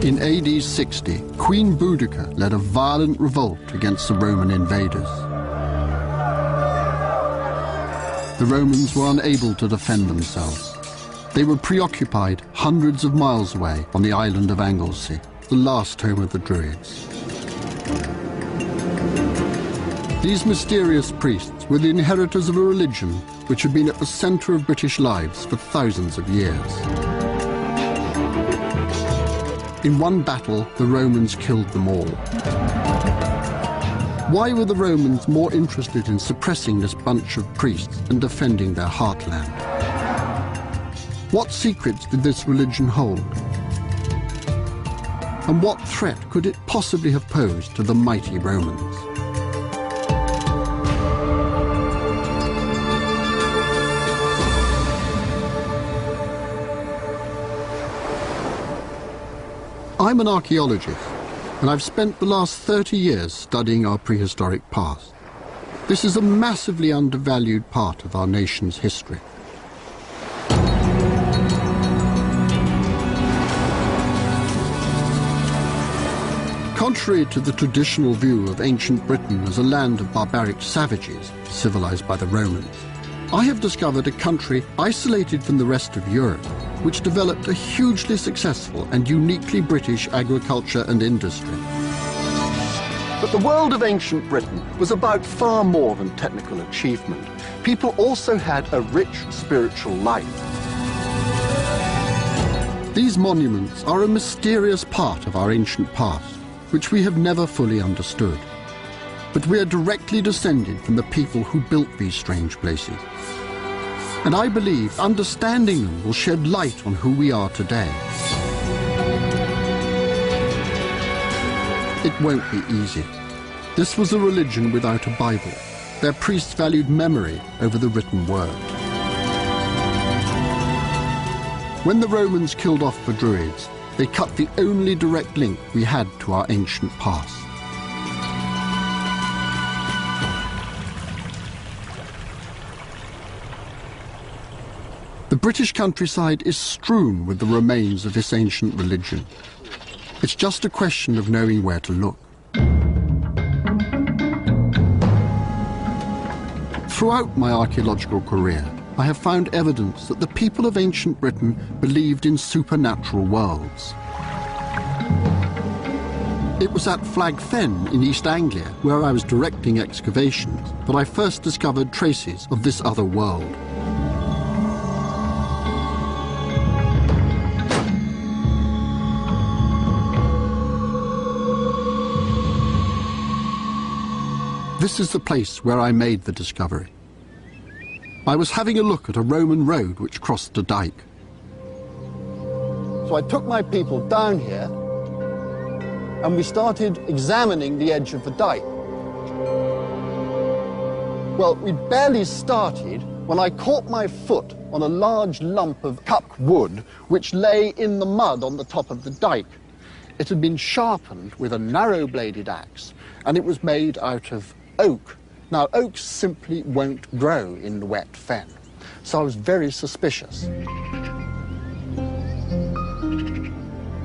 In AD 60, Queen Boudicca led a violent revolt against the Roman invaders. The Romans were unable to defend themselves. They were preoccupied hundreds of miles away on the island of Anglesey, the last home of the Druids. These mysterious priests were the inheritors of a religion which had been at the centre of British lives for thousands of years. In one battle, the Romans killed them all. Why were the Romans more interested in suppressing this bunch of priests than defending their heartland? What secrets did this religion hold? And what threat could it possibly have posed to the mighty Romans? I'm an archaeologist, and I've spent the last 30 years studying our prehistoric past. This is a massively undervalued part of our nation's history. Contrary to the traditional view of ancient Britain as a land of barbaric savages, civilized by the Romans, I have discovered a country isolated from the rest of Europe, which developed a hugely successful and uniquely British agriculture and industry. But the world of ancient Britain was about far more than technical achievement. People also had a rich spiritual life. These monuments are a mysterious part of our ancient past, which we have never fully understood. But we are directly descended from the people who built these strange places. And I believe understanding them will shed light on who we are today. It won't be easy. This was a religion without a Bible. Their priests valued memory over the written word. When the Romans killed off the Druids, they cut the only direct link we had to our ancient past. The British countryside is strewn with the remains of this ancient religion. It's just a question of knowing where to look. Throughout my archaeological career, I have found evidence that the people of ancient Britain believed in supernatural worlds. It was at Flag Fen in East Anglia, where I was directing excavations, that I first discovered traces of this other world. This is the place where I made the discovery. I was having a look at a Roman road which crossed a dike. So I took my people down here and we started examining the edge of the dike. Well, we'd barely started when I caught my foot on a large lump of cut wood which lay in the mud on the top of the dike. It had been sharpened with a narrow-bladed axe, and it was made out of oak. Now, oaks simply won't grow in the wet fen, so I was very suspicious.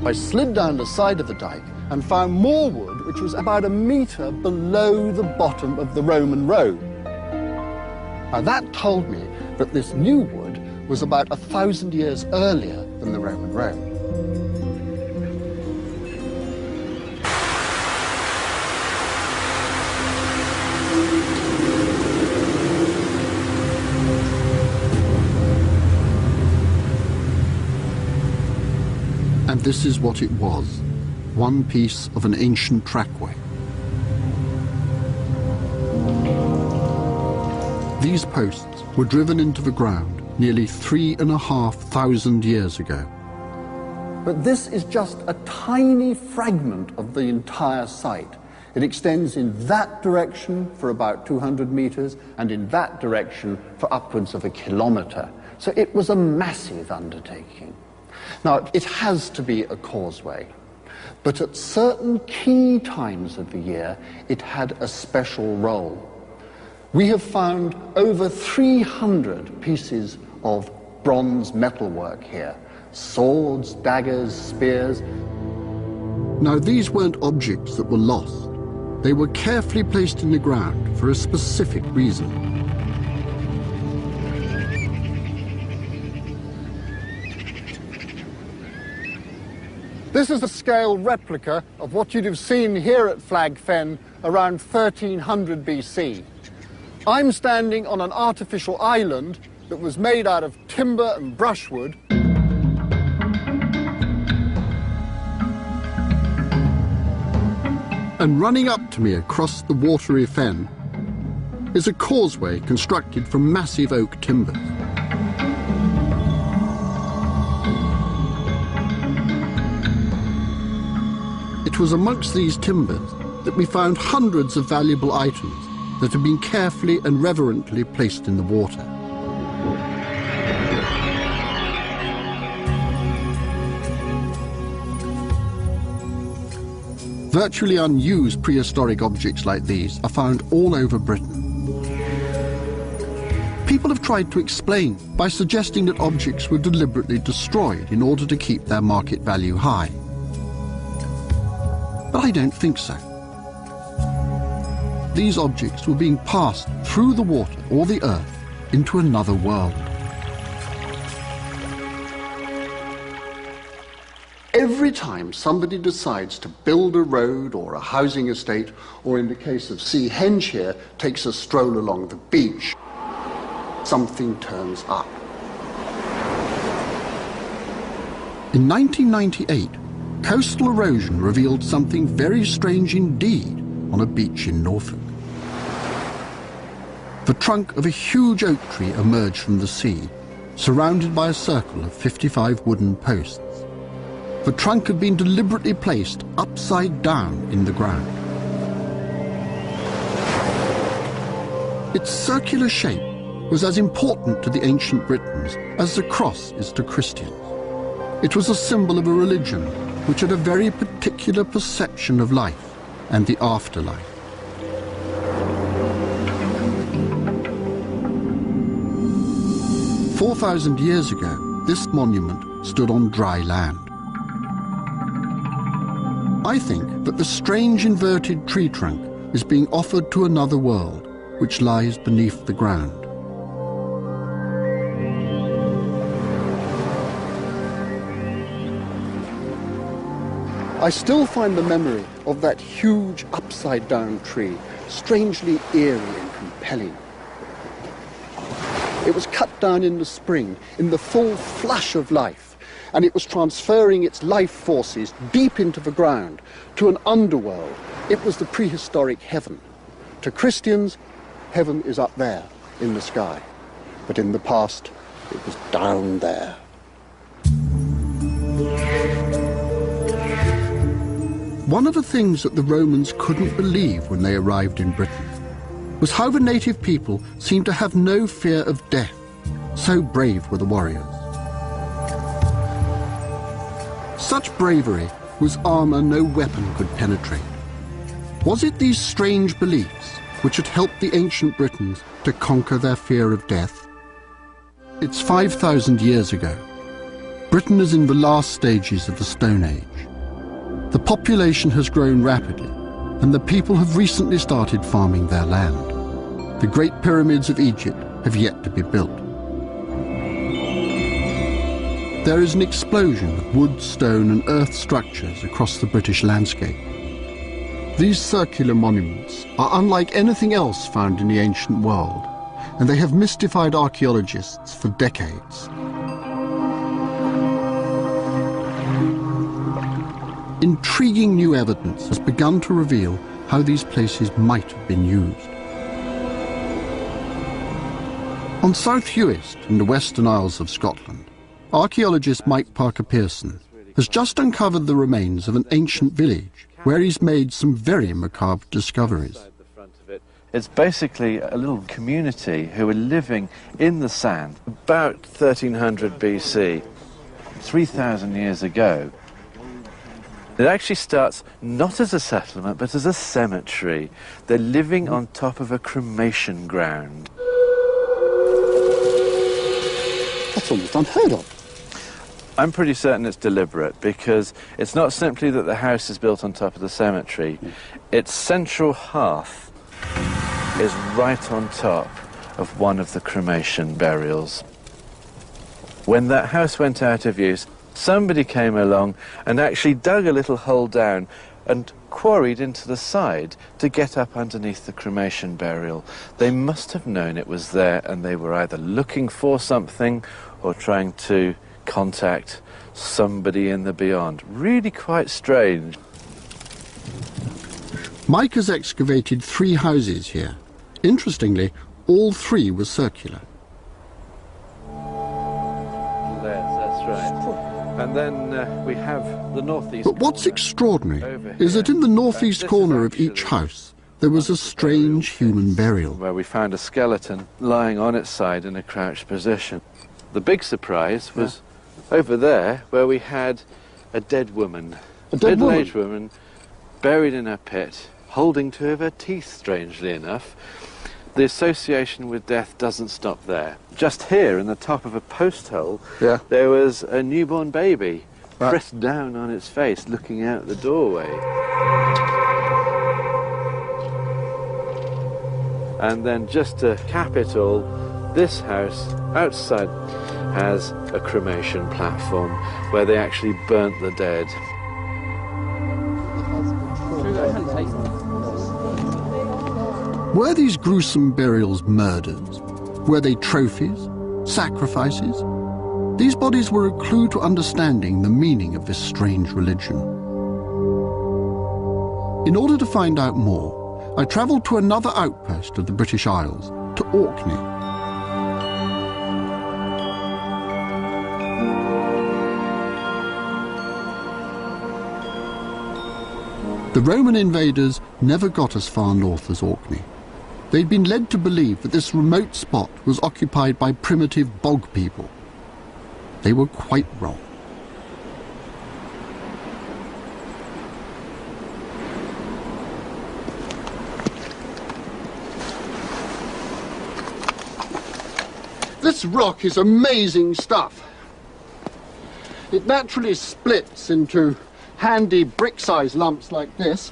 I slid down the side of the dike and found more wood which was about 1 metre below the bottom of the Roman road. Now, that told me that this new wood was about 1,000 years earlier than the Roman road. And this is what it was, one piece of an ancient trackway. These posts were driven into the ground nearly 3,500 years ago. But this is just a tiny fragment of the entire site. It extends in that direction for about 200 meters and in that direction for upwards of 1 kilometer. So it was a massive undertaking. Now, it has to be a causeway, but at certain key times of the year, it had a special role. We have found over 300 pieces of bronze metalwork here, swords, daggers, spears. Now, these weren't objects that were lost. They were carefully placed in the ground for a specific reason. This is a scale replica of what you'd have seen here at Flag Fen around 1300 BC. I'm standing on an artificial island that was made out of timber and brushwood. And running up to me across the watery fen is a causeway constructed from massive oak timbers. It was amongst these timbers that we found hundreds of valuable items that had been carefully and reverently placed in the water. Virtually unused prehistoric objects like these are found all over Britain. People have tried to explain by suggesting that objects were deliberately destroyed in order to keep their market value high. But I don't think so. These objects were being passed through the water or the earth into another world. Every time somebody decides to build a road or a housing estate, or in the case of C. Henge here, takes a stroll along the beach, something turns up. In 1998, coastal erosion revealed something very strange indeed on a beach in Norfolk. The trunk of a huge oak tree emerged from the sea, surrounded by a circle of 55 wooden posts. The trunk had been deliberately placed upside down in the ground. Its circular shape was as important to the ancient Britons as the cross is to Christians. It was a symbol of a religion which had a very particular perception of life and the afterlife. "4,000 years ago, this monument stood on dry land. I think that the strange inverted tree trunk is being offered to another world, which lies beneath the ground. I still find the memory of that huge upside-down tree strangely eerie and compelling. It was cut down in the spring, in the full flush of life, and it was transferring its life forces deep into the ground to an underworld. It was the prehistoric heaven. To Christians, heaven is up there in the sky, but in the past, it was down there. One of the things that the Romans couldn't believe when they arrived in Britain was how the native people seemed to have no fear of death. So brave were the warriors. Such bravery was armor no weapon could penetrate. Was it these strange beliefs which had helped the ancient Britons to conquer their fear of death? It's 5,000 years ago. Britain is in the last stages of the Stone Age. The population has grown rapidly, and the people have recently started farming their land. The Great Pyramids of Egypt have yet to be built. There is an explosion of wood, stone and earth structures across the British landscape. These circular monuments are unlike anything else found in the ancient world, and they have mystified archaeologists for decades. Intriguing new evidence has begun to reveal how these places might have been used. On South Uist, in the Western Isles of Scotland, archaeologist Mike Parker Pearson has just uncovered the remains of an ancient village where he's made some very macabre discoveries. It's basically a little community who were living in the sand about 1300 BC, 3,000 years ago. It actually starts not as a settlement but as a cemetery. They're living on top of a cremation ground. That's almost unheard of. I'm pretty certain it's deliberate, because it's not simply that the house is built on top of the cemetery. Its central hearth is right on top of one of the cremation burials. When that house went out of use, somebody came along and actually dug a little hole down and quarried into the side to get up underneath the cremation burial. They must have known it was there, and they were either looking for something or trying to contact somebody in the beyond. Really quite strange. Mike has excavated 3 houses here. Interestingly, all 3 were circular. That's right. And then we have the northeast. But what's extraordinary is that in the northeast corner of each house, there was a strange human burial. Where we found a skeleton lying on its side in a crouched position. The big surprise was over there, where we had a dead woman. A dead woman? Middle-aged woman, buried in a pit, holding 2 of her teeth, strangely enough. The association with death doesn't stop there. Just here, in the top of a post hole, there was a newborn baby, pressed down on its face, looking out the doorway. And then, just to cap it all, this house, outside, has a cremation platform where they actually burnt the dead. Were these gruesome burials murders? Were they trophies? Sacrifices? These bodies were a clue to understanding the meaning of this strange religion. In order to find out more, I travelled to another outpost of the British Isles, to Orkney. The Roman invaders never got as far north as Orkney. They'd been led to believe that this remote spot was occupied by primitive bog people. They were quite wrong. This rock is amazing stuff. It naturally splits into handy brick-sized lumps like this,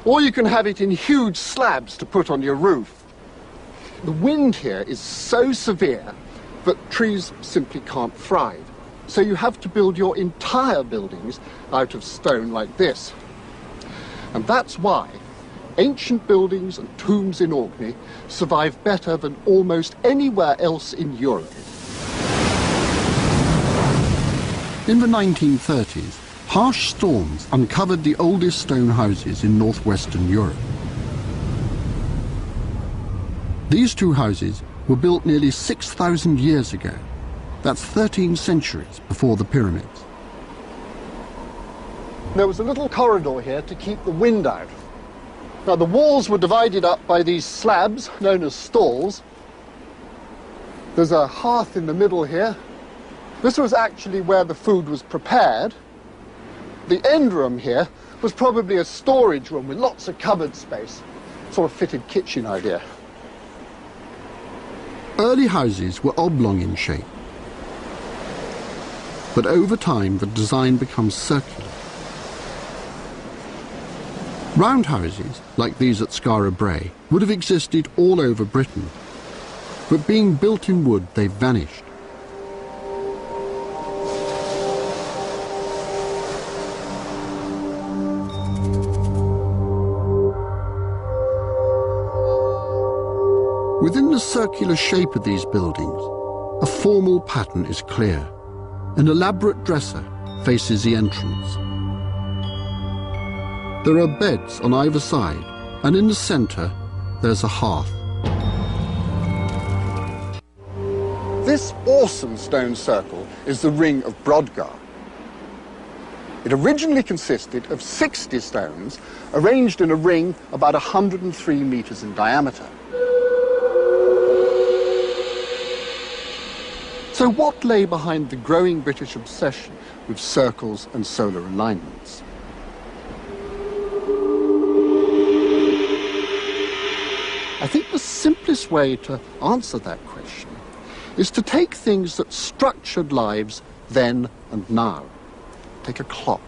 or you can have it in huge slabs to put on your roof. The wind here is so severe that trees simply can't thrive. So you have to build your entire buildings out of stone like this. And that's why ancient buildings and tombs in Orkney survive better than almost anywhere else in Europe. In the 1930s, harsh storms uncovered the oldest stone houses in northwestern Europe. These 2 houses were built nearly 6,000 years ago. That's 13 centuries before the pyramids. There was a little corridor here to keep the wind out. Now, the walls were divided up by these slabs, known as stalls. There's a hearth in the middle here. This was actually where the food was prepared. The end room here was probably a storage room with lots of cupboard space. Sort of fitted kitchen idea. Early houses were oblong in shape. But over time, the design becomes circular. Round houses, like these at Skara Brae, would have existed all over Britain. But being built in wood, they've vanished. Within the circular shape of these buildings, a formal pattern is clear. An elaborate dresser faces the entrance. There are beds on either side, and in the centre, there's a hearth. This awesome stone circle is the Ring of Brodgar. It originally consisted of 60 stones arranged in a ring about 103 meters in diameter. So what lay behind the growing British obsession with circles and solar alignments? I think the simplest way to answer that question is to take things that structured lives then and now. Take a clock.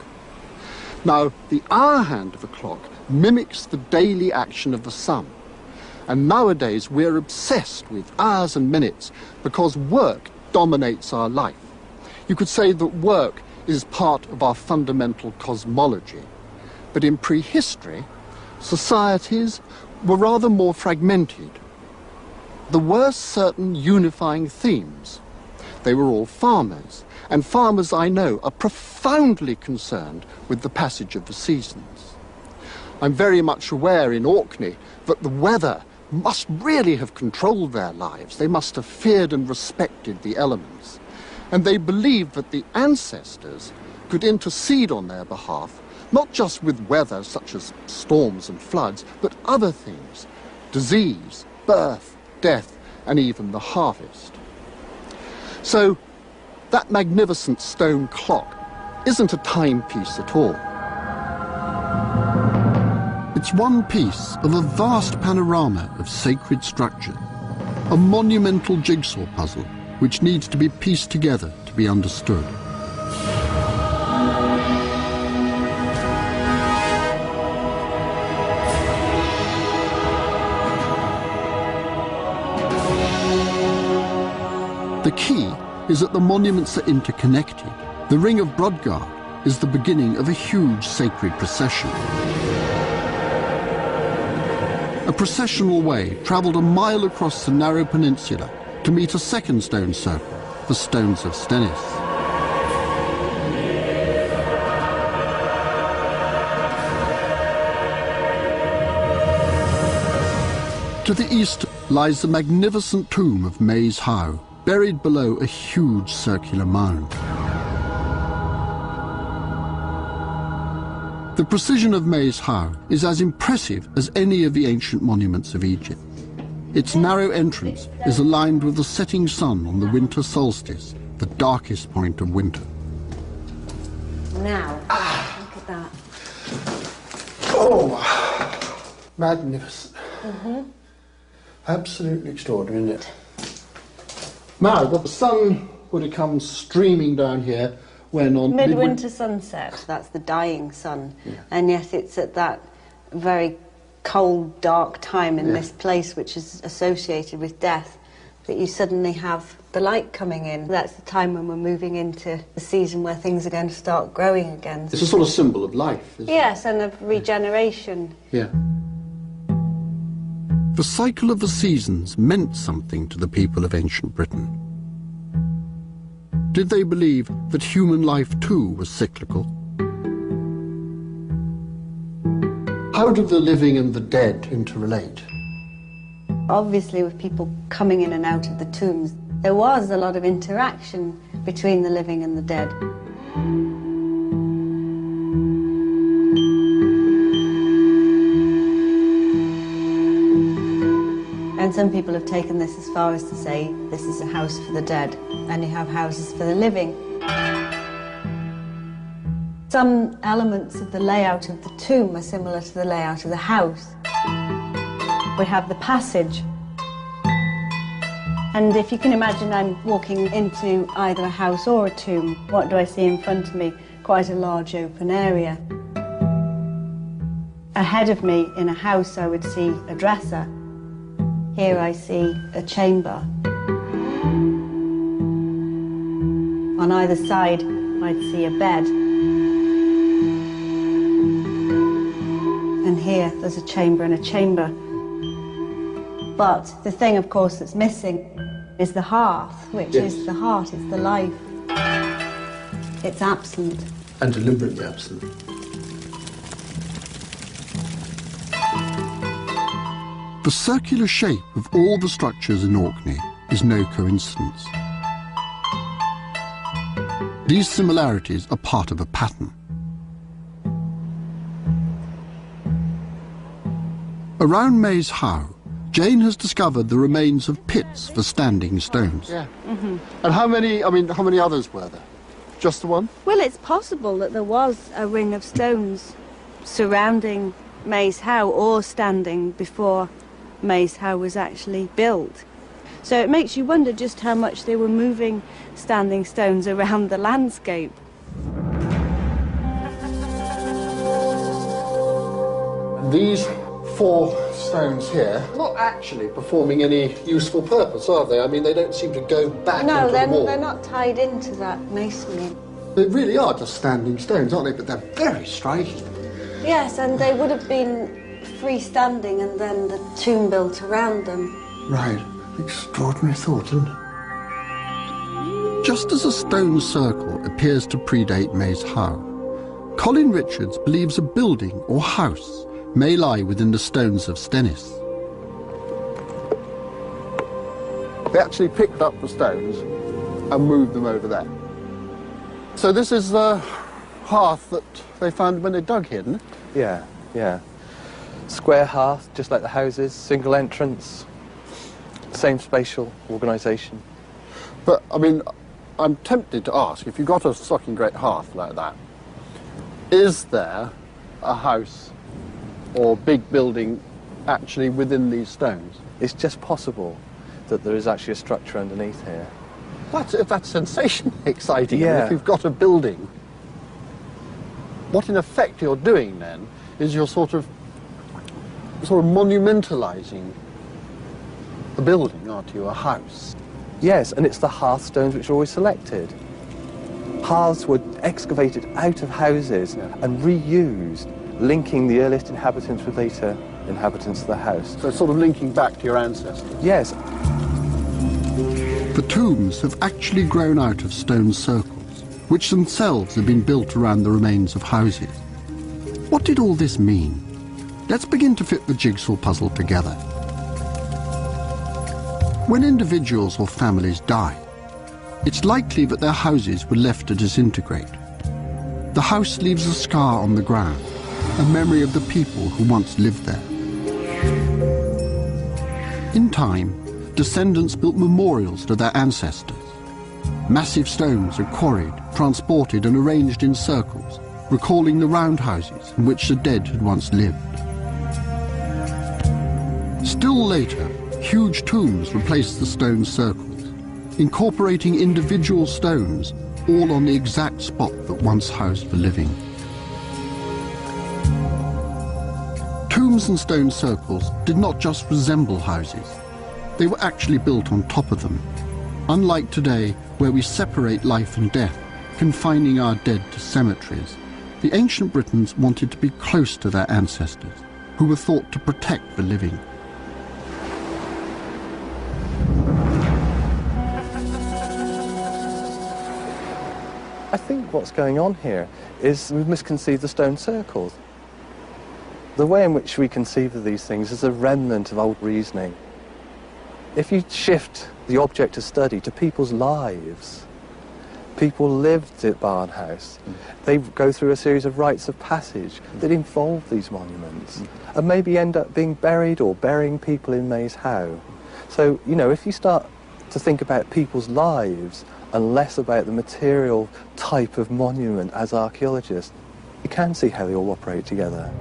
Now, the hour hand of a clock mimics the daily action of the sun. And nowadays we're obsessed with hours and minutes because work dominates our life. You could say that work is part of our fundamental cosmology. But in prehistory, societies were rather more fragmented. There were certain unifying themes. They were all farmers, and farmers, I know, are profoundly concerned with the passage of the seasons. I'm very much aware in Orkney that the weather must really have controlled their lives. They must have feared and respected the elements. And they believed that the ancestors could intercede on their behalf, not just with weather such as storms and floods, but other things, disease, birth, death, and even the harvest. So that magnificent stone clock isn't a timepiece at all. It's one piece of a vast panorama of sacred structure, a monumental jigsaw puzzle which needs to be pieced together to be understood. The key is that the monuments are interconnected. The Ring of Brodgard is the beginning of a huge sacred procession. A processional way travelled a mile across the narrow peninsula to meet a second stone circle, the Stones of Stennis. To the east lies the magnificent tomb of Maes Howe, buried below a huge circular mound. The precision of Maes Howe is as impressive as any of the ancient monuments of Egypt. Its narrow entrance is aligned with the setting sun on the winter solstice, the darkest point of winter. Now, look at that. Oh, magnificent. Absolutely extraordinary, isn't it? Now, the sun would have come streaming down here when on midwinter sunset. That's the dying sun, and yet it's at that very cold, dark time in this place, which is associated with death, that you suddenly have the light coming in. That's the time when we're moving into the season where things are going to start growing again. It's a sort of symbol of life, isn't it? Yes, and of regeneration. Yeah. The cycle of the seasons meant something to the people of ancient Britain. Did they believe that human life too was cyclical? How do the living and the dead interrelate? Obviously, with people coming in and out of the tombs, there was a lot of interaction between the living and the dead. And some people have taken this as far as to say this is a house for the dead, and you have houses for the living. Some elements of the layout of the tomb are similar to the layout of the house. We have the passage. And if you can imagine, I'm walking into either a house or a tomb. What do I see in front of me? Quite a large open area. Ahead of me in a house I would see a dresser. Here I see a chamber. On either side I'd see a bed. And here there's a chamber and a chamber. But the thing, of course, that's missing is the hearth, which is the heart, it's the life. It's absent. And deliberately absent. The circular shape of all the structures in Orkney is no coincidence. These similarities are part of a pattern. Around Maes Howe, Jane has discovered the remains of pits for standing stones. Yeah. And how many others were there? Just the one? Well, it's possible that there was a ring of stones surrounding Maes Howe or standing before Maes Howe was actually built. So it makes you wonder just how much they were moving standing stones around the landscape. These 4 stones here are not actually performing any useful purpose, are they? I mean, they don't seem to go back into the wall. No, they're not tied into that masonry. They really are just standing stones, aren't they? But they're very striking. Yes, and they would have been freestanding and then the tomb built around them. Right. Extraordinary thought, isn't it? Just as a stone circle appears to predate Maes Howe, Colin Richards believes a building or house may lie within the stones of Stennis. They actually picked up the stones and moved them over there. So this is the hearth that they found when they dug here, isn't it? Yeah, yeah. Square hearth, just like the houses, single entrance, same spatial organisation. But, I mean, I'm tempted to ask, if you've got a stocking great hearth like that, is there a house or big building actually within these stones? It's just possible that there is actually a structure underneath here. That's sensationally exciting. Yeah. I mean, if you've got a building, what in effect you're doing then is you're sort of monumentalising the building, aren't you, a house? Yes, and it's the hearthstones which are always selected. Hearths were excavated out of houses and reused, linking the earliest inhabitants with later inhabitants of the house. So sort of linking back to your ancestors. Yes. The tombs have actually grown out of stone circles, which themselves have been built around the remains of houses. What did all this mean? Let's begin to fit the jigsaw puzzle together. When individuals or families die, it's likely that their houses were left to disintegrate. The house leaves a scar on the ground, a memory of the people who once lived there. In time, descendants built memorials to their ancestors. Massive stones are quarried, transported and arranged in circles, recalling the roundhouses in which the dead had once lived. Still later, huge tombs replaced the stone circles, incorporating individual stones, all on the exact spot that once housed the living. Tombs and stone circles did not just resemble houses. They were actually built on top of them. Unlike today, where we separate life and death, confining our dead to cemeteries, the ancient Britons wanted to be close to their ancestors, who were thought to protect the living. I think what's going on here is we've misconceived the stone circles. The way in which we conceive of these things is a remnant of old reasoning. If you shift the object of study to people's lives, people lived at Barnhouse. They go through a series of rites of passage that involve these monuments and maybe end up being buried or burying people in Maes Howe. So, you know, if you start to think about people's lives and less about the material type of monument as archaeologists, you can see how they all operate together.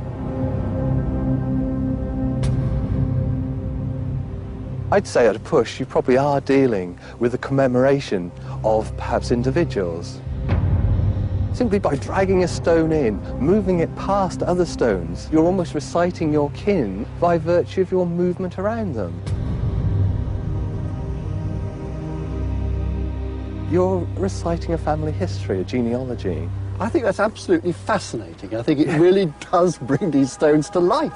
I'd say at a push you probably are dealing with a commemoration of perhaps individuals. Simply by dragging a stone in, moving it past other stones, you're almost reciting your kin by virtue of your movement around them. You're reciting a family history, a genealogy. I think that's absolutely fascinating. I think it really does bring these stones to life.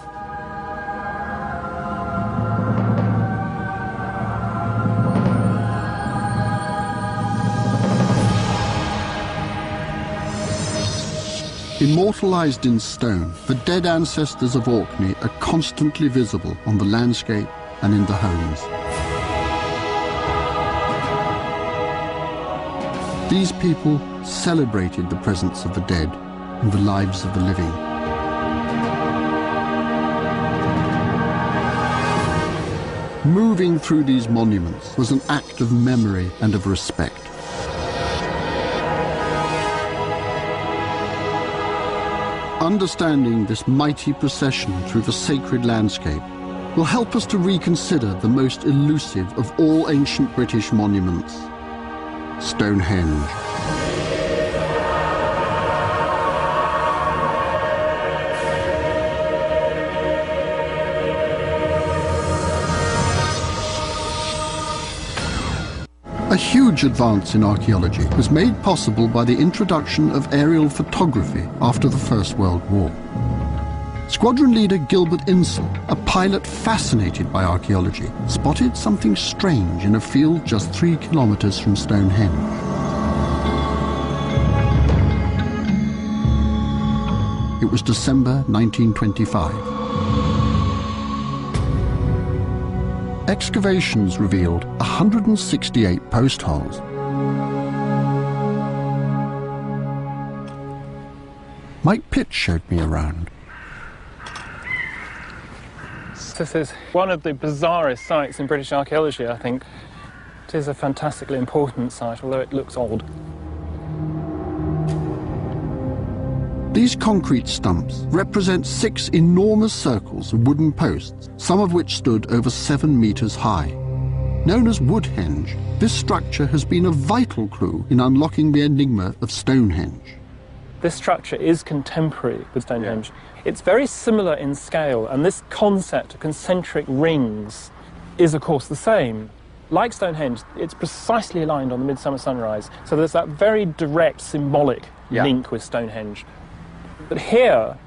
Immortalised in stone, the dead ancestors of Orkney are constantly visible on the landscape and in the homes. These people celebrated the presence of the dead and the lives of the living. Moving through these monuments was an act of memory and of respect. Understanding this mighty procession through the sacred landscape will help us to reconsider the most elusive of all ancient British monuments, Stonehenge. A huge advance in archaeology was made possible by the introduction of aerial photography after the First World War. Squadron leader Gilbert Insel, a pilot fascinated by archaeology, spotted something strange in a field just 3 kilometers from Stonehenge. It was December 1925. Excavations revealed 168 post holes. Mike Pitt showed me around. This is one of the bizarrest sites in British archaeology, I think. It is a fantastically important site, although it looks old. These concrete stumps represent 6 enormous circles of wooden posts, some of which stood over 7 meters high. Known as Woodhenge, this structure has been a vital clue in unlocking the enigma of Stonehenge. This structure is contemporary with Stonehenge. It's very similar in scale, and this concept of concentric rings is, of course, the same. Like Stonehenge, it's precisely aligned on the midsummer sunrise, so there's that very direct symbolic link with Stonehenge. But here,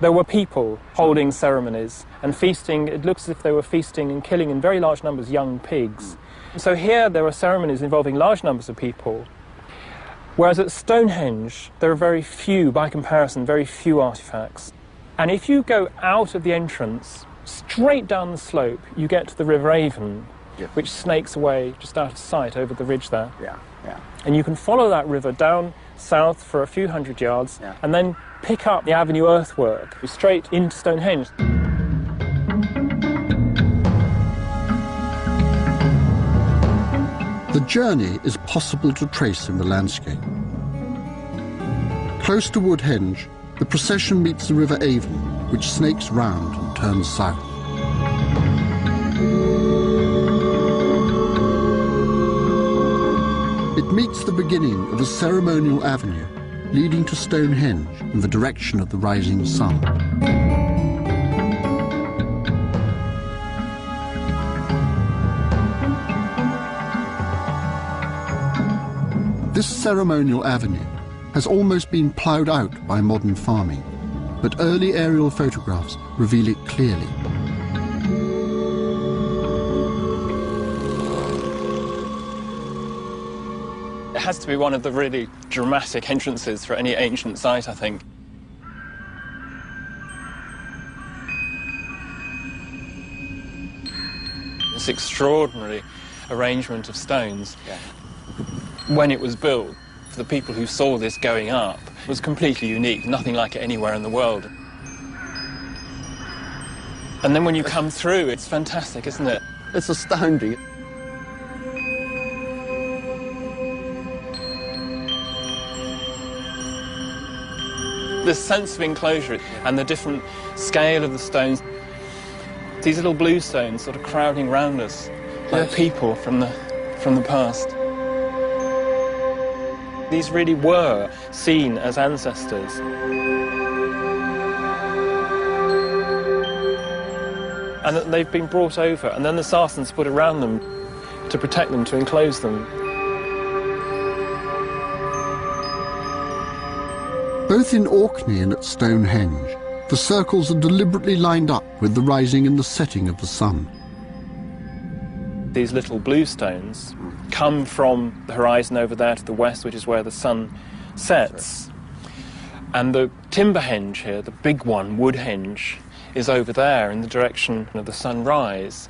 there were people holding ceremonies and feasting. It looks as if they were feasting and killing in very large numbers young pigs. So here there are ceremonies involving large numbers of people, whereas at Stonehenge there are very few, by comparison, very few artefacts. And if you go out of the entrance, straight down the slope, you get to the River Avon, which snakes away just out of sight over the ridge there. And you can follow that river down south for a few hundred yards, and then pick up the avenue earthwork straight into Stonehenge. The journey is possible to trace in the landscape. Close to Woodhenge, the procession meets the River Avon, which snakes round and turns south. It meets the beginning of a ceremonial avenue leading to Stonehenge in the direction of the rising sun. This ceremonial avenue has almost been ploughed out by modern farming, but early aerial photographs reveal it clearly. It has to be one of the really dramatic entrances for any ancient site, I think. This extraordinary arrangement of stones, when it was built, for the people who saw this going up, was completely unique, nothing like it anywhere in the world. And then when you come through, it's fantastic, isn't it? It's astounding. This sense of enclosure and the different scale of the stones, these little blue stones sort of crowding round us, like people from the past. These really were seen as ancestors. And that they've been brought over, and then the Sarsens put around them to protect them, to enclose them. Both in Orkney and at Stonehenge, the circles are deliberately lined up with the rising and the setting of the sun. These little blue stones come from the horizon over there to the west, which is where the sun sets. And the Timberhenge here, the big one, Woodhenge, is over there in the direction of the sunrise.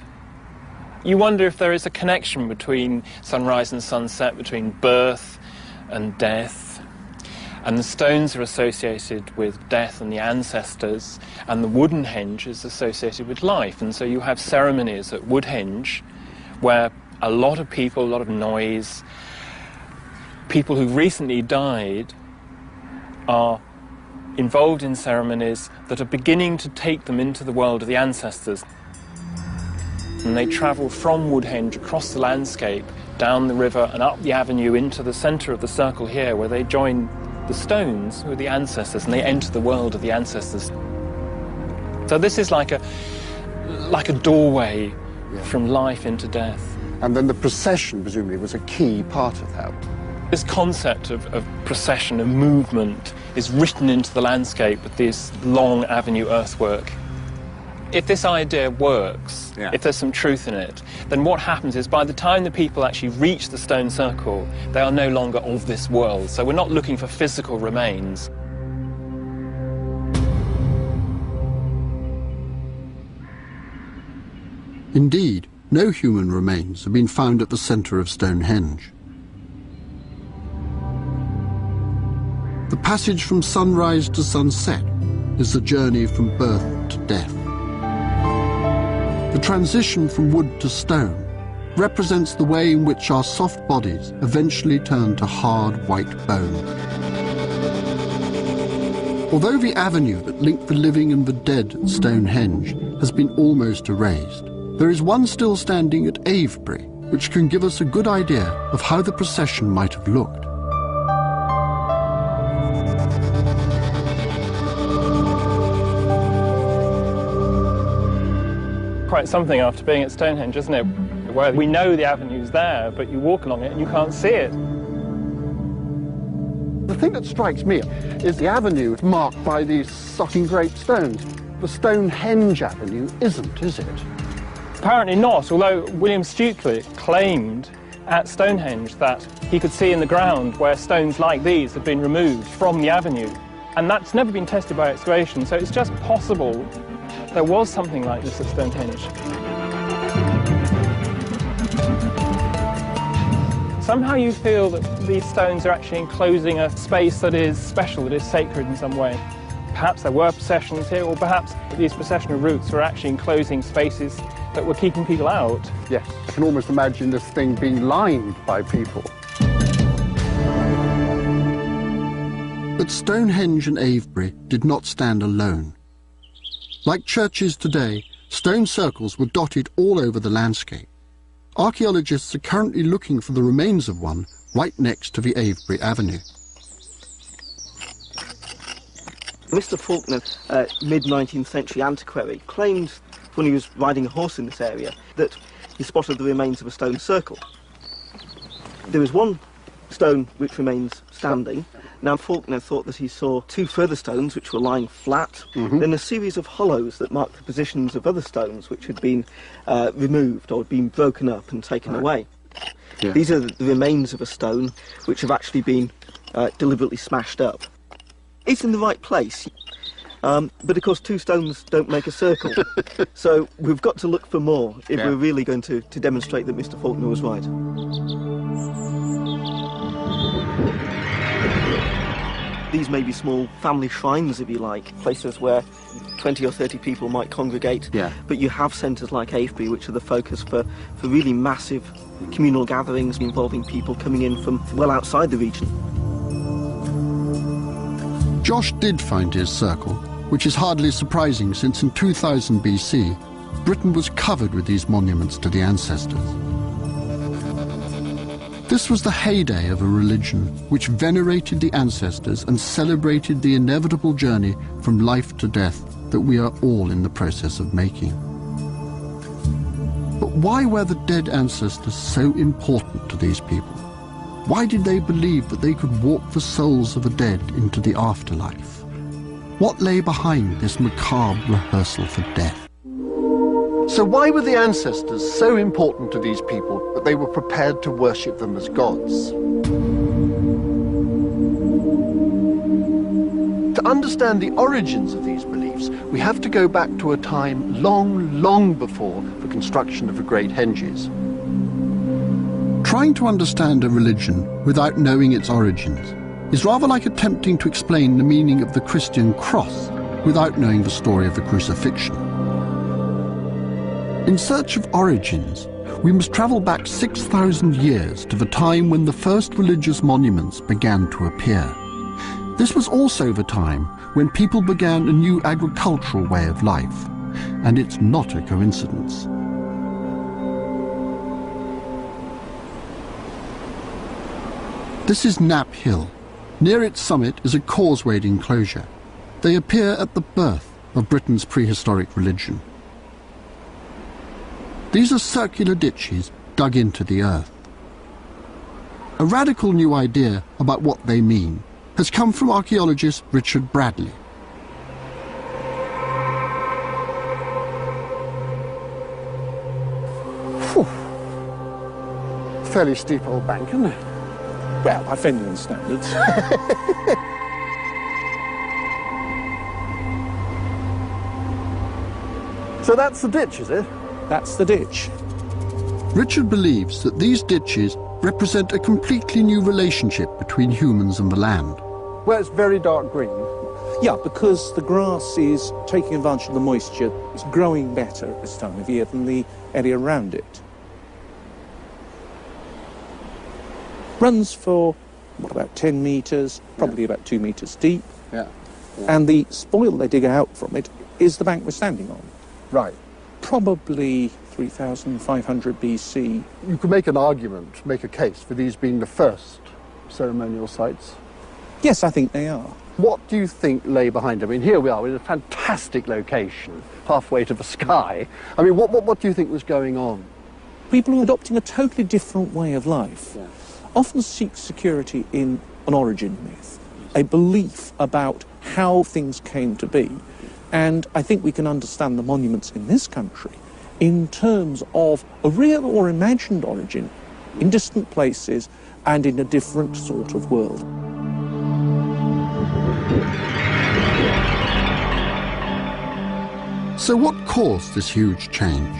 You wonder if there is a connection between sunrise and sunset, between birth and death. And the stones are associated with death and the ancestors, and the Woodhenge is associated with life. And so you have ceremonies at Woodhenge where a lot of people, a lot of noise, people who recently died are involved in ceremonies that are beginning to take them into the world of the ancestors. And they travel from Woodhenge across the landscape, down the river and up the avenue into the centre of the circle here, where they join the stones with the ancestors, and they enter the world of the ancestors. So this is like a doorway from life into death. And then the procession, presumably, was a key part of that. This concept of procession, of movement, is written into the landscape with this long avenue earthwork. If this idea works, if there's some truth in it, then what happens is by the time the people actually reach the stone circle, they are no longer of this world. So we're not looking for physical remains. Indeed, no human remains have been found at the centre of Stonehenge. The passage from sunrise to sunset is the journey from birth to death. The transition from wood to stone represents the way in which our soft bodies eventually turn to hard white bone. Although the avenue that linked the living and the dead at Stonehenge has been almost erased, there is one still standing at Avebury, which can give us a good idea of how the procession might have looked. Quite something after being at Stonehenge, isn't it? Where we know the avenue's there, but you walk along it and you can't see it. The thing that strikes me is the avenue marked by these sucking great stones. The Stonehenge avenue isn't, is it? Apparently not, although William Stukely claimed at Stonehenge that he could see in the ground where stones like these had been removed from the avenue. And that's never been tested by excavation, so it's just possible there was something like this at Stonehenge. Somehow you feel that these stones are actually enclosing a space that is special, that is sacred in some way. Perhaps there were processions here, or perhaps these processional routes were actually enclosing spaces that were keeping people out. Yes, I can almost imagine this thing being lined by people. But Stonehenge and Avebury did not stand alone. Like churches today, stone circles were dotted all over the landscape. Archaeologists are currently looking for the remains of one right next to the Avebury Avenue. Mr. Faulkner, mid-19th century antiquary, claimed when he was riding a horse in this area that he spotted the remains of a stone circle. There is one stone which remains standing. Now Faulkner thought that he saw two further stones which were lying flat, then a series of hollows that marked the positions of other stones which had been removed or had been broken up and taken away. Yeah. These are the remains of a stone which have actually been deliberately smashed up. It's in the right place, but of course two stones don't make a circle, so we've got to look for more if we're really going to demonstrate that Mr. Faulkner was right. These may be small family shrines, if you like, places where 20 or 30 people might congregate, but you have centres like Avebury, which are the focus for really massive communal gatherings involving people coming in from well outside the region. Josh did find his circle, which is hardly surprising since in 2000 BC, Britain was covered with these monuments to the ancestors. This was the heyday of a religion which venerated the ancestors and celebrated the inevitable journey from life to death that we are all in the process of making. But why were the dead ancestors so important to these people? Why did they believe that they could walk the souls of the dead into the afterlife? What lay behind this macabre rehearsal for death? So why were the ancestors so important to these people that they were prepared to worship them as gods? To understand the origins of these beliefs, we have to go back to a time long, long before the construction of the Great Henges. Trying to understand a religion without knowing its origins is rather like attempting to explain the meaning of the Christian cross without knowing the story of the crucifixion. In search of origins, we must travel back 6,000 years to the time when the first religious monuments began to appear. This was also the time when people began a new agricultural way of life, and it's not a coincidence. This is Knapp Hill. Near its summit is a causewayed enclosure. They appear at the birth of Britain's prehistoric religion. These are circular ditches dug into the earth. A radical new idea about what they mean has come from archaeologist Richard Bradley. Fairly steep old bank, isn't it? Well, by Fenland standards. So that's the ditch, is it? That's the ditch. Richard believes that these ditches represent a completely new relationship between humans and the land. Well, it's very dark green. Yeah, because the grass is taking advantage of the moisture. It's growing better at this time of year than the area around it. Runs for, what, about 10 metres, probably about 2 metres deep. Yeah. And the spoil they dig out from it is the bank we're standing on. Right. Probably 3,500 BC. You could make an argument, make a case for these being the first ceremonial sites. Yes, I think they are. What do you think lay behind them? I mean, here we are in a fantastic location, halfway to the sky. I mean, what do you think was going on? People are adopting a totally different way of life. Yeah. Often seek security in an origin myth, a belief about how things came to be. And I think we can understand the monuments in this country in terms of a real or imagined origin in distant places and in a different sort of world. So what caused this huge change?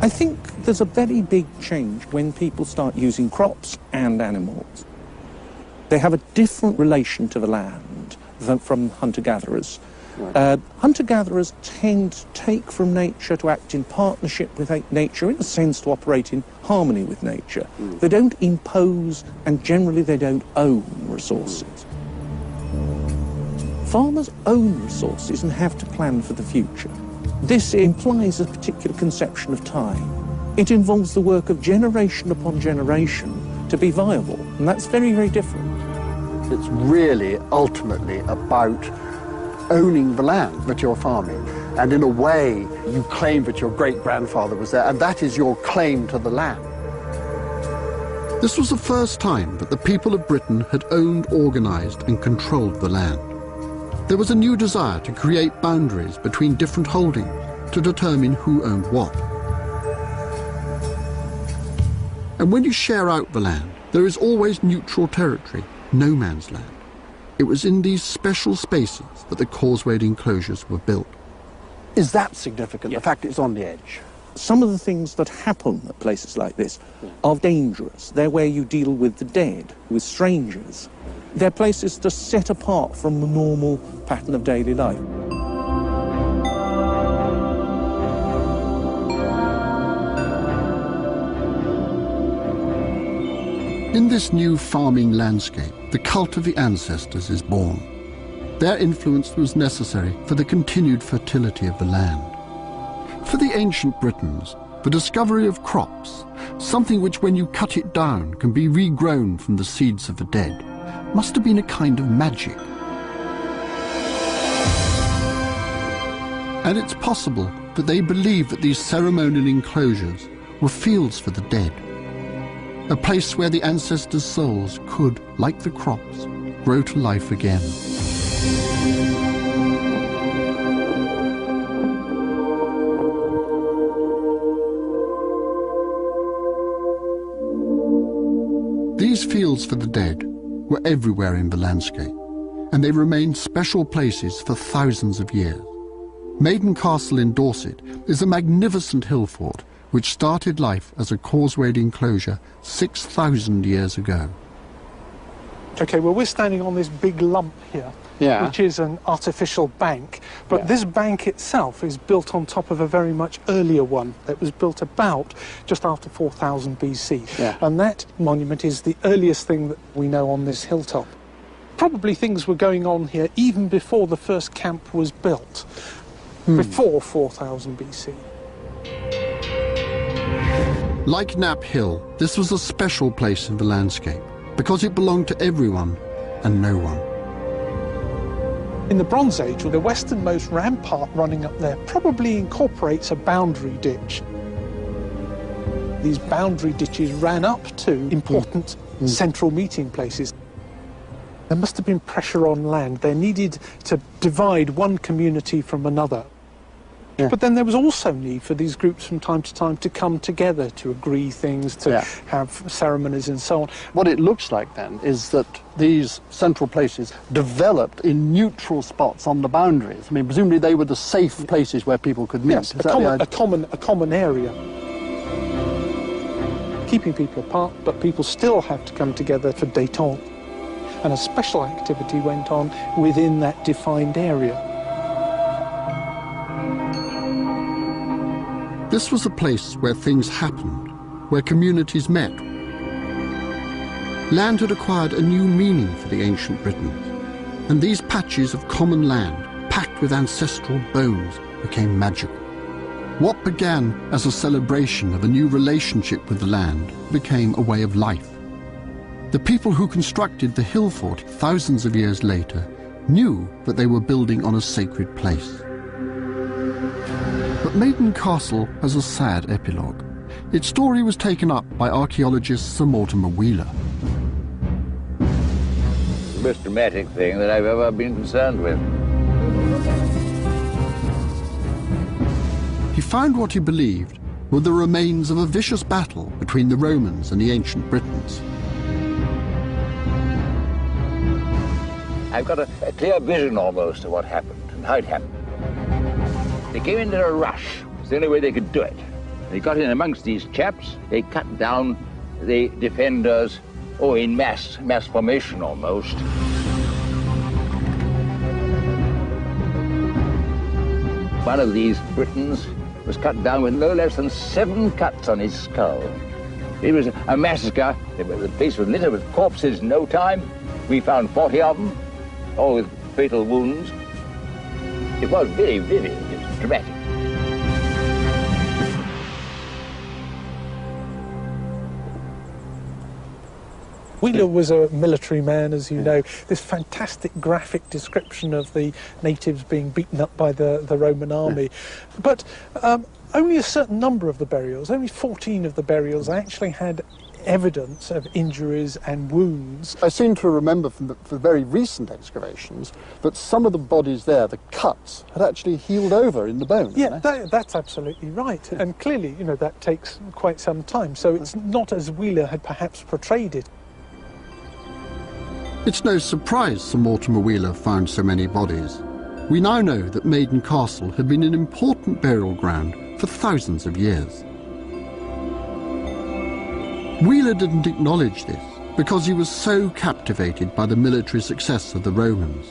I think there's a very big change when people start using crops and animals. They have a different relation to the land than from hunter-gatherers. Right. Hunter-gatherers tend to take from nature, to act in partnership with nature, in a sense to operate in harmony with nature. They don't impose, and generally they don't own resources. Farmers own resources and have to plan for the future. This implies a particular conception of time. It involves the work of generation upon generation to be viable, and that's very, very different. It's really ultimately about owning the land that you're farming, and in a way you claim that your great-grandfather was there, and that is your claim to the land. This was the first time that the people of Britain had owned, organised and controlled the land. There was a new desire to create boundaries between different holdings to determine who owned what. And when you share out the land, there is always neutral territory, no man's land. It was in these special spaces that the causewayed enclosures were built. Is that significant, Yeah. the fact it's on the edge? Some of the things that happen at places like this are dangerous. They're where you deal with the dead, with strangers. They're places to set apart from the normal pattern of daily life. In this new farming landscape, the cult of the ancestors is born. Their influence was necessary for the continued fertility of the land. For the ancient Britons, the discovery of crops, something which when you cut it down can be regrown from the seeds of the dead, must have been a kind of magic. And it's possible that they believed that these ceremonial enclosures were fields for the dead, a place where the ancestors' souls could, like the crops, grow to life again. These fields for the dead were everywhere in the landscape, and they remained special places for thousands of years. Maiden Castle in Dorset is a magnificent hill fort which started life as a causewayed enclosure 6,000 years ago. Okay, well, we're standing on this big lump here, which is an artificial bank. But this bank itself is built on top of a very much earlier one that was built about just after 4000 BC. Yeah. And that monument is the earliest thing that we know on this hilltop. Probably things were going on here even before the first camp was built, before 4000 BC. Like Knapp Hill, this was a special place in the landscape because it belonged to everyone and no one. In the Bronze Age, the westernmost rampart running up there probably incorporates a boundary ditch. These boundary ditches ran up to important central meeting places. There must have been pressure on land. They needed to divide one community from another. Yeah. But then there was also need for these groups from time to time to come together, to agree things, to have ceremonies and so on. What it looks like then is that these central places developed in neutral spots on the boundaries. I mean, presumably they were the safe places where people could meet. Yes, a common area. Keeping people apart, but people still have to come together for détente. And a special activity went on within that defined area. This was a place where things happened, where communities met. Land had acquired a new meaning for the ancient Britons, and these patches of common land, packed with ancestral bones, became magical. What began as a celebration of a new relationship with the land became a way of life. The people who constructed the hill fort thousands of years later knew that they were building on a sacred place. But Maiden Castle has a sad epilogue. Its story was taken up by archaeologist Sir Mortimer Wheeler. It's the most dramatic thing that I've ever been concerned with. He found what he believed were the remains of a vicious battle between the Romans and the ancient Britons. I've got a clear vision almost of what happened and how it happened. They came in a rush. It's the only way they could do it. They got in amongst these chaps. They cut down the defenders, in mass formation almost. One of these Britons was cut down with no less than 7 cuts on his skull. It was a massacre. The place was littered with corpses in no time. We found 40 of them, all with fatal wounds. It was very vivid. It was dramatic. Wheeler was a military man, as you know. This fantastic graphic description of the natives being beaten up by the Roman army. But only a certain number of the burials, only 14 of the burials, actually had evidence of injuries and wounds. I seem to remember from the very recent excavations that some of the bodies there, the cuts, had actually healed over in the bone. Yeah, that's absolutely right. Yeah. And clearly, that takes quite some time. So it's not as Wheeler had perhaps portrayed it. It's no surprise Sir Mortimer Wheeler found so many bodies. We now know that Maiden Castle had been an important burial ground for thousands of years. Wheeler didn't acknowledge this because he was so captivated by the military success of the Romans.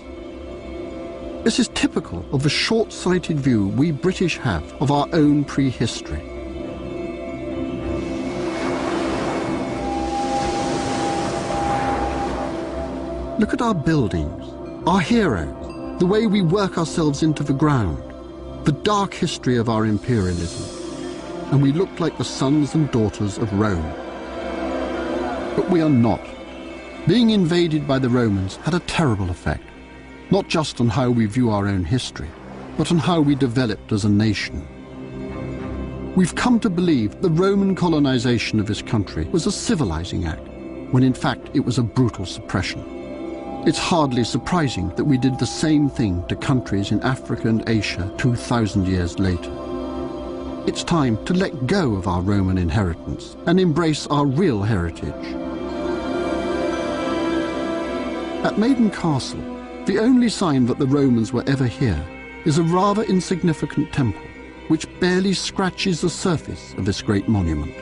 This is typical of the short-sighted view we British have of our own prehistory. Look at our buildings, our heroes, the way we work ourselves into the ground, the dark history of our imperialism, and we look like the sons and daughters of Rome. But we are not. Being invaded by the Romans had a terrible effect, not just on how we view our own history, but on how we developed as a nation. We've come to believe the Roman colonization of this country was a civilizing act, when in fact it was a brutal suppression. It's hardly surprising that we did the same thing to countries in Africa and Asia 2,000 years later. It's time to let go of our Roman inheritance and embrace our real heritage. At Maiden Castle, the only sign that the Romans were ever here is a rather insignificant temple, which barely scratches the surface of this great monument.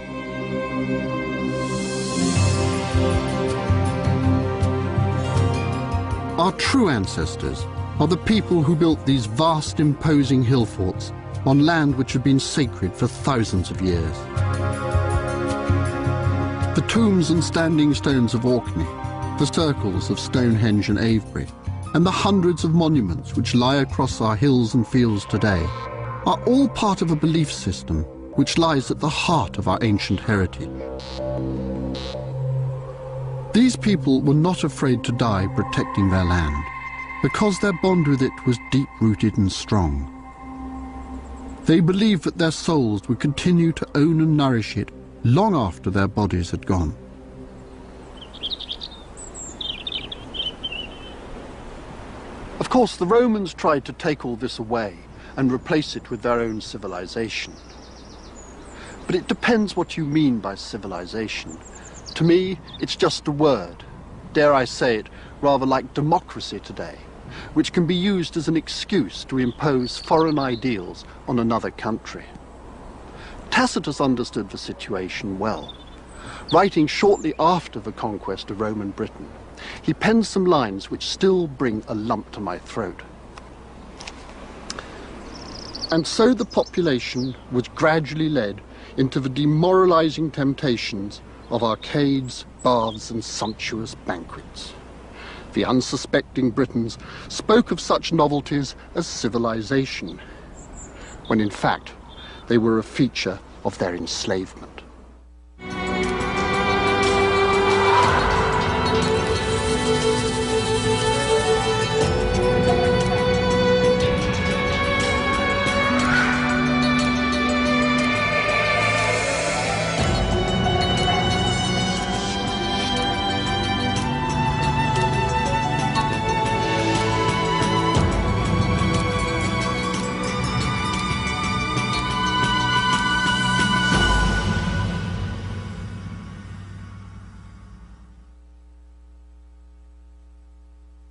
Our true ancestors are the people who built these vast, imposing hill forts on land which had been sacred for thousands of years. The tombs and standing stones of Orkney, the circles of Stonehenge and Avebury, and the hundreds of monuments which lie across our hills and fields today are all part of a belief system which lies at the heart of our ancient heritage. These people were not afraid to die protecting their land, because their bond with it was deep-rooted and strong. They believed that their souls would continue to own and nourish it long after their bodies had gone. Of course, the Romans tried to take all this away and replace it with their own civilization. But it depends what you mean by civilization. To me, it's just a word, dare I say it, rather like democracy today, which can be used as an excuse to impose foreign ideals on another country. Tacitus understood the situation well. Writing shortly after the conquest of Roman Britain, he penned some lines which still bring a lump to my throat. And so the population was gradually led into the demoralizing temptations of arcades, baths, and sumptuous banquets. The unsuspecting Britons spoke of such novelties as civilization, when in fact they were a feature of their enslavement.